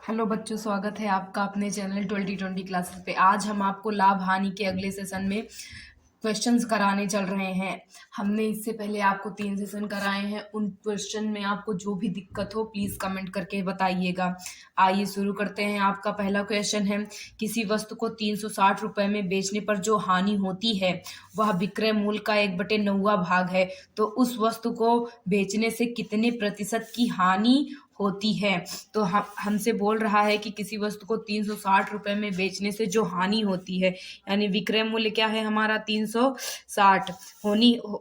Hello बच्चों, स्वागत है आपका अपने चैनल 2020 क्लासेस पे। आज हम आपको लाभ हानि के अगले सेशन में क्वेश्चंस कराने चल रहे हैं। हमने इससे पहले आपको 3 सेशन कराए हैं। उन क्वेश्चन में आपको जो भी दिक्कत हो प्लीज कमेंट करके बताइएगा। आइए शुरू करते हैं। आपका पहला क्वेश्चन है, किसी वस्तु को 360 रुपए में बेचने पर जो हानि होती है वह विक्रय मूल्य का 1/9 भाग है। तो उस वस्तु को बेचने से कितने प्रतिशत की हानि होती है। तो हमसे बोल रहा है कि किसी वस्तु को 360 रुपए में बेचने से जो हानि होती है, यानी विक्रय मूल्य क्या है हमारा 360,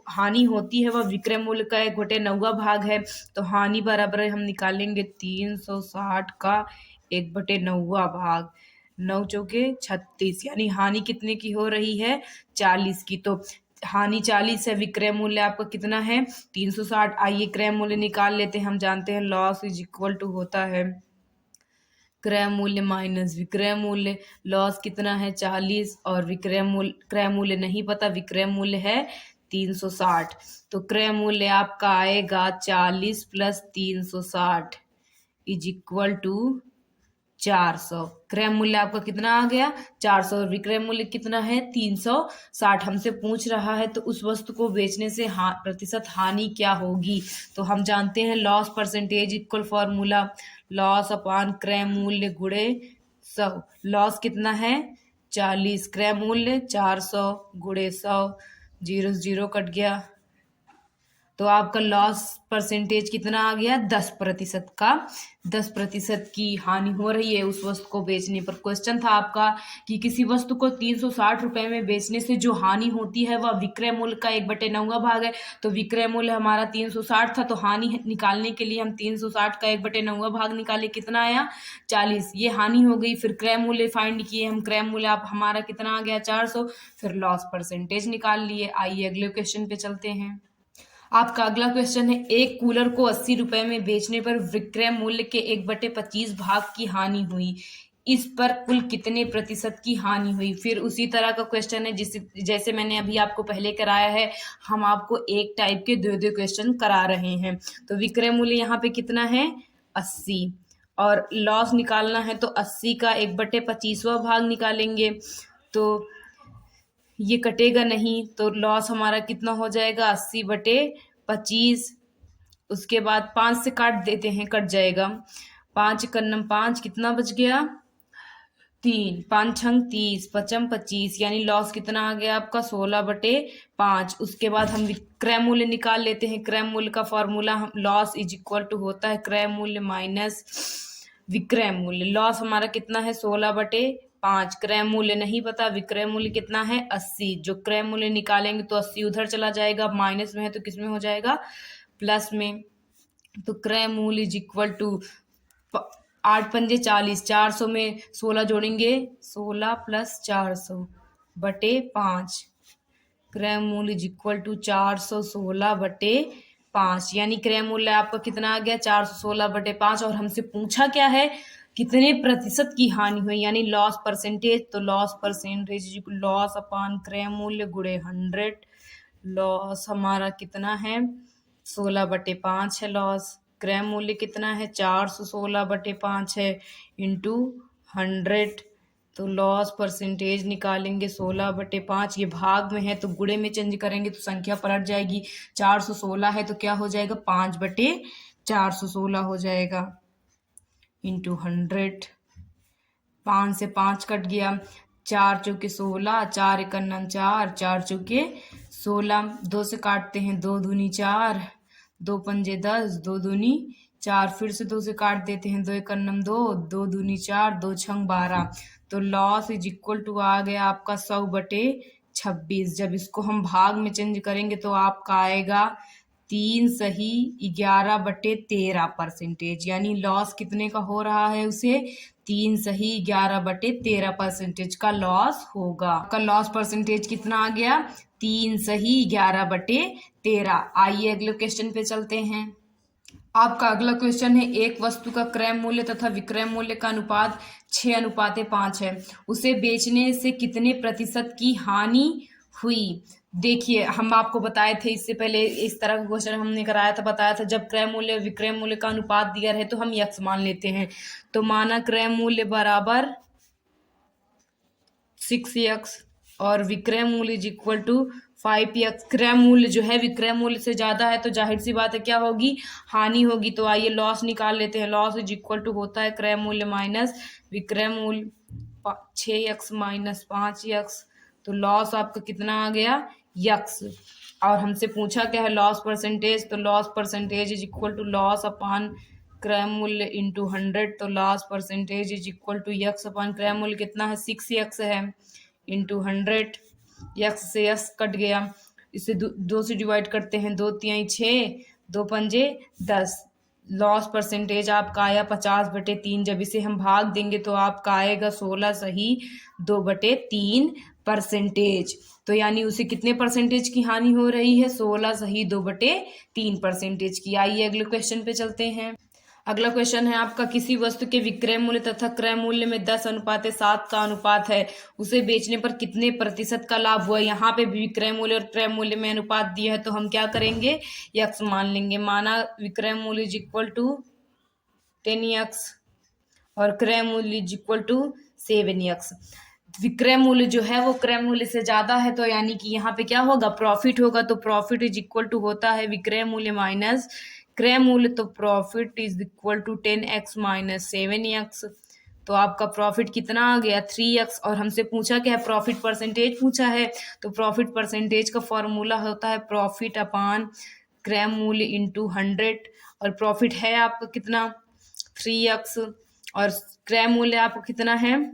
हानि होती है वह विक्रय मूल्य का 1/9 भाग है। तो हानि बराबर हम निकालेंगे 360 का 1/9 भाग, 9 चौके 36, यानी हानि कितने की हो रही है 40 की। तो हानि 40 है, विक्रय मूल्य आपका कितना है 360। आइए क्रय मूल्य निकाल लेते हैं। हम जानते हैं लॉस इज इक्वल टू होता है क्रय मूल्य माइनस विक्रय मूल्य। लॉस कितना है 40 और क्रय मूल्य नहीं पता, विक्रय मूल्य है 360। तो क्रय मूल्य आपका आएगा 40 प्लस 360 इज इक्वल टू 400। क्रय मूल्य आपका कितना आ गया 400 और विक्रय मूल्य कितना है 360। हमसे पूछ रहा है तो उस वस्तु को बेचने से प्रतिशत हानि क्या होगी। तो हम जानते हैं loss percentage equal formula loss upon क्रय मूल्य गुणे 100। लॉस कितना है 40, क्रय मूल्य 400 गुणे 100, 0 0 कट गया। तो आपका लॉस परसेंटेज कितना आ गया 10% का। 10% की हानि हो रही है उस वस्तु को बेचने पर। क्वेश्चन था आपका कि किसी वस्तु को 360 रुपए में बेचने से जो हानि होती है वह विक्रय मूल्य का 1/9 भाग है। तो विक्रय मूल्य हमारा 360 था, तो हानि निकालने के लिए हम 360 का 1/9 भाग निकाले, कितना आया 40। ये हानि हो गई। फिर क्रय मूल्य फाइंड किए हम, क्रय मूल्य आप हमारा कितना आ गया 400। फिर लॉस परसेंटेज निकाल लिए। आइए अगले क्वेश्चन पे चलते हैं। आपका अगला क्वेश्चन है, एक कूलर को 80 रुपए में बेचने पर विक्रय मूल्य के 1/25 भाग की हानि हुई। इस पर कुल कितने प्रतिशत की हानि हुई। फिर उसी तरह का क्वेश्चन है जैसे मैंने अभी आपको पहले कराया है। हम आपको एक टाइप के दो दो क्वेश्चन करा रहे हैं। तो विक्रय मूल्य यहाँ पे कितना है 80 और लॉस निकालना है तो 80 का 1/25वां भाग निकालेंगे। तो ये कटेगा नहीं, तो लॉस हमारा कितना हो जाएगा 80/25। उसके बाद 5 से काट देते हैं, कट जाएगा। 5 कन्नम 5, कितना बच गया 3, 5 छंग 30, पचम 25, यानी लॉस कितना आ गया आपका 16/5। उसके बाद हम क्रय मूल्य निकाल लेते हैं। क्रय मूल्य का फॉर्मूला हम लॉस इज इक्वल टू होता है क्रय मूल्य माइनस विक्रय मूल्य। लॉस हमारा कितना है 16/5, क्रय मूल्य नहीं पता, विक्रय मूल्य कितना है 80। जो क्रय मूल्य निकालेंगे तो 80 उधर चला जाएगा, माइनस में है तो किस में हो जाएगा प्लस में। तो क्रय मूल्य इज इक्वल टू 8 पंजे 40, 400 में 16 जोड़ेंगे 16 प्लस 400/5। क्रय मूल्य इज इक्वल टू 416/5, यानी क्रय मूल्य आपका कितना आ गया 416/5। और हमसे पूछा क्या है कितने प्रतिशत की हानि हुई, यानी लॉस परसेंटेज। तो लॉस परसेंटेज लॉस अपॉन क्रय मूल्य गुणे 100। लॉस हमारा कितना है 16/5 है लॉस। क्रय मूल्य कितना है 416/5 है इंटू 100। तो लॉस परसेंटेज निकालेंगे 16/5। ये भाग में है तो गुणे में चेंज करेंगे तो संख्या पलट जाएगी। 416 है तो क्या हो जाएगा 5/416 हो जाएगा इंटू 100। 5 से 5 कट गया, 4 चौके 16, 4 एकन्नम 4, 4 चौके 16। 2 से काटते हैं 2 दूनी 4, 2 पंजे 10, 2 दूनी 4। फिर से 2 से काट देते हैं 2 एकन्नम 2, 2 दूनी 4, 2 छंग 12। तो लॉस इज इक्वल टू आ गया आपका 100/26। जब इसको हम भाग में चेंज करेंगे तो आपका आएगा 3 सही 11/13%, यानी लॉस कितने का हो रहा है उसे 3 सही 11/13% का लॉस होगा। आपका लॉस परसेंटेज कितना आ गया 3 सही 11/13। आइए अगले क्वेश्चन पे चलते हैं। आपका अगला क्वेश्चन है, एक वस्तु का क्रय मूल्य तथा विक्रय मूल्य का अनुपात 6:5 है। उसे बेचने से कितने प्रतिशत की हानि हुई। देखिए, हम आपको बताए थे इससे पहले, इस तरह का क्वेश्चन हमने कराया था, बताया था जब क्रय मूल्य और विक्रय मूल्य का अनुपात दिया रहे तो हम यक्स मान लेते हैं। तो माना क्रय मूल्य बराबर 6x और विक्रय मूल्य इज इक्वल टू 5x। क्रय मूल्य जो है विक्रय मूल्य से ज्यादा है तो जाहिर सी बात है क्या होगी, हानि होगी। तो आइए लॉस निकाल लेते हैं। लॉस इज इक्वल टू होता है क्रय मूल्य माइनस विक्रय मूल्य, 6x माइनस 5x। तो लॉस आपका कितना आ गया, यक्स। और हमसे पूछा क्या है लॉस परसेंटेज, तो loss percentage is equal to loss upon क्रय मूल्य इंटू 100। तो loss percentage is equal to x upon क्रय मूल्य कितना है, 6x है, इंटू 100। यक्स से यक्स कट गया, इसे दो से डिवाइड करते हैं, 2 तिहाई 6, 2 पंजे 10। लॉस परसेंटेज आपका आया 50/3। जब इसे हम भाग देंगे तो आपका आएगा 16 सही 2/3%। तो यानी उसे कितने परसेंटेज की हानि हो रही है, 16 सही 2/3% की। आइए अगले क्वेश्चन पे चलते हैं। अगला क्वेश्चन है आपका, किसी वस्तु के विक्रय मूल्य तथा क्रय मूल्य में 10:7 का अनुपात है, उसे बेचने पर कितने प्रतिशत का लाभ हुआ। यहाँ पे भी विक्रय मूल्य और क्रय मूल्य में अनुपात दिया है तो हम क्या करेंगे, यक्स मान लेंगे। माना विक्रय मूल्य इज इक्वल टू 10x और क्रय मूल्य इज इक्वल टू 7x। विक्रय मूल्य जो है वो क्रय मूल्य से ज्यादा है तो यानी कि यहाँ पे क्या होगा, प्रॉफिट होगा। तो प्रॉफिट इज इक्वल टू होता है विक्रय मूल्य माइनस क्रय मूल्य। तो profit is equal to 10x minus 7x। तो आपका प्रॉफिट कितना आ गया, 3x। और हमसे पूछा क्या है, प्रॉफिट परसेंटेज पूछा है। तो प्रॉफिट परसेंटेज का फॉर्मूला होता है प्रॉफिट अपान क्रय मूल्य इंटू 100। और प्रॉफिट है आपका कितना, 3x। और क्रय मूल्य आपको कितना है,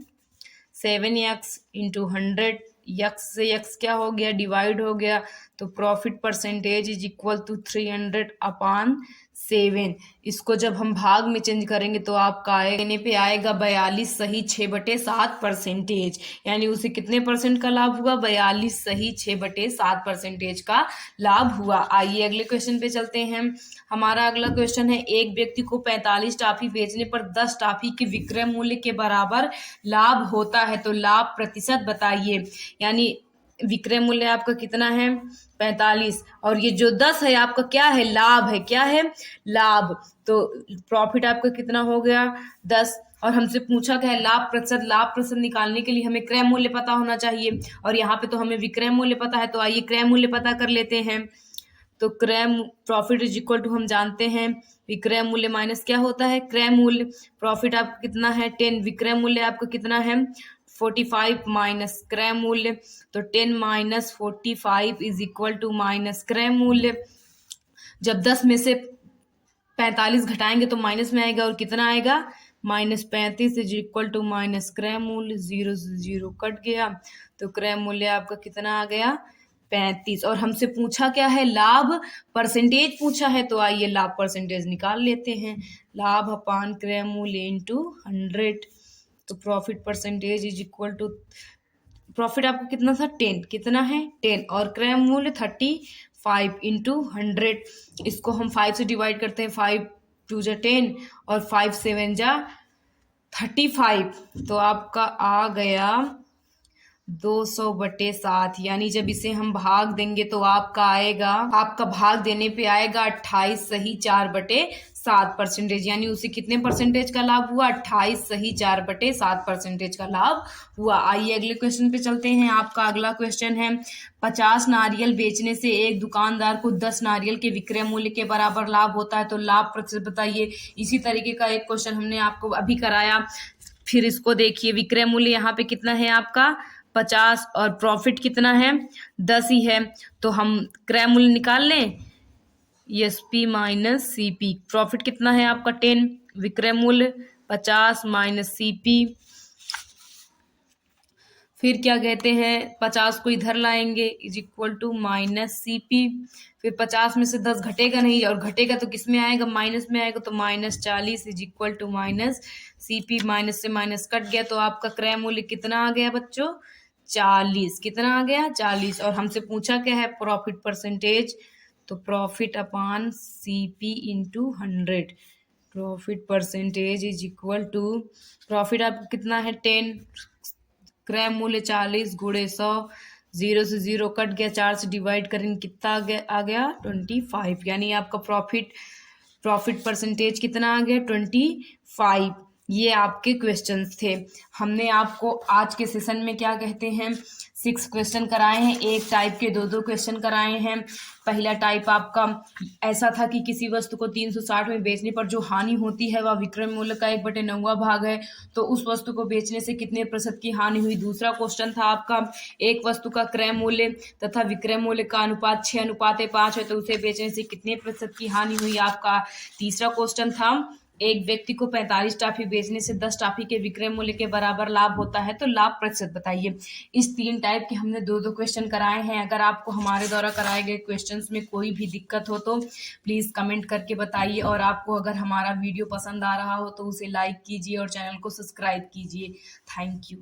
7x इंटू 100। यक्स से यक्स क्या हो गया, डिवाइड हो गया। तो profit percentage is equal to 300 upon 7। इसको जब हम भाग में चेंज करेंगे तो आपका आने पे आएगा 42 सही 6/7%। यानी उसे कितने परसेंट का लाभ हुआ, 42 सही 6/7% का लाभ हुआ। आइए अगले क्वेश्चन पे चलते हैं। हमारा अगला क्वेश्चन है, एक व्यक्ति को 45 टाफी बेचने पर 10 टाफी के विक्रय मूल्य के बराबर लाभ होता है, तो लाभ प्रतिशत बताइए। यानी विक्रय मूल्य आपका कितना है, 45, और ये जो 10 है आपका क्या है, लाभ है। क्या है, लाभ। तो प्रॉफिट आपका कितना हो गया, 10। और हमसे पूछा क्या है, लाभ प्रतिशत। लाभ प्रतिशत निकालने के लिए हमें क्रय मूल्य पता होना चाहिए और यहाँ पे तो हमें विक्रय मूल्य पता है। तो आइए क्रय मूल्य पता कर लेते हैं। तो क्रय प्रॉफिट इज इक्वल टू हम जानते हैं विक्रय मूल्य माइनस क्या होता है, क्रय मूल्य। प्रॉफिट आपका कितना है, 10। विक्रय मूल्य आपका कितना है, 45 माइनस क्रय मूल्य। तो 10 minus 45 is equal to minus क्रय मूल्य। जब 10 में से 45 घटाएंगे तो माइनस में आएगा और कितना आएगा, -35 इज इक्वल टू माइनस क्रय मूल्य। 0 से 0 कट गया तो क्रय मूल्य आपका कितना आ गया, 35। और हमसे पूछा क्या है, लाभ परसेंटेज पूछा है। तो आइए लाभ परसेंटेज निकाल लेते हैं। लाभ अपान क्रय मूल्य इंटू 100। तो profit percentage is equal to, profit आपको कितना था, 10। कितना है, 10। और क्रय मूल्य 35 इंटू 100। इसको हम 5 से डिवाइड करते हैं, 5 2 जा 10 और 5 7 जा 35। तो आपका आ गया 200/7। यानी जब इसे हम भाग देंगे तो आपका आएगा, आपका भाग देने पे आएगा 28 सही 4/7%। यानी उसे कितने परसेंटेज का लाभ हुआ, 28 सही 4/7% का लाभ हुआ। आइए अगले क्वेश्चन पे चलते हैं। आपका अगला क्वेश्चन है, 50 नारियल बेचने से एक दुकानदार को 10 नारियल के विक्रय मूल्य के बराबर लाभ होता है, तो लाभ प्रतिशत बताइए। इसी तरीके का एक क्वेश्चन हमने आपको अभी कराया। फिर इसको देखिए, विक्रय मूल्य यहाँ पे कितना है आपका, 50, और प्रॉफिट कितना है, 10 ही है। तो हम क्रय मूल्य निकाल लें, एसपी माइनस सीपी। प्रॉफिट कितना है आपका, 10, विक्रय मूल्य 50 माइनस सीपी। फिर क्या कहते हैं, 50 को इधर लाएंगे is equal to minus CP. फिर 50 में से 10 घटेगा नहीं, और घटेगा तो किस में आएगा, माइनस में आएगा। तो -40 is equal to minus CP. Minus से माइनस कट गया तो आपका क्रय मूल्य कितना आ गया बच्चों, 40। कितना आ गया, 40। और हमसे पूछा क्या है, प्रॉफिट परसेंटेज। तो profit upon CP into 100। Profit percentage is equal to, profit आपको कितना है, 10, क्रय मूल्य 40 गुणे 100, 0 से 0 कट गया, 4 से डिवाइड करेंगे कितना आ गया 25, यानी आपका प्रॉफिट परसेंटेज कितना आ गया 25। ये आपके क्वेश्चंस थे। हमने आपको आज के सेशन में क्या कहते हैं 6 क्वेश्चन कराए हैं, एक टाइप के 2 क्वेश्चन कराए हैं। पहला टाइप आपका ऐसा था कि किसी वस्तु को 360 में बेचने पर जो हानि होती है वह विक्रय मूल्य का 1/9 भाग है, तो उस वस्तु को बेचने से कितने प्रतिशत की हानि हुई। दूसरा क्वेश्चन था आपका एक वस्तु का क्रय मूल्य तथा विक्रय मूल्य का अनुपात 6:5 है, तो उसे बेचने से कितने प्रतिशत की हानि हुई आपका। तीसरा क्वेश्चन था एक व्यक्ति को 45 टॉफी बेचने से 10 टॉफी के विक्रय मूल्य के बराबर लाभ होता है, तो लाभ प्रतिशत बताइए। इस 3 टाइप के हमने 2 क्वेश्चन कराए हैं। अगर आपको हमारे द्वारा कराए गए क्वेश्चंस में कोई भी दिक्कत हो तो प्लीज़ कमेंट करके बताइए, और आपको अगर हमारा वीडियो पसंद आ रहा हो तो उसे लाइक कीजिए और चैनल को सब्सक्राइब कीजिए। Thank you.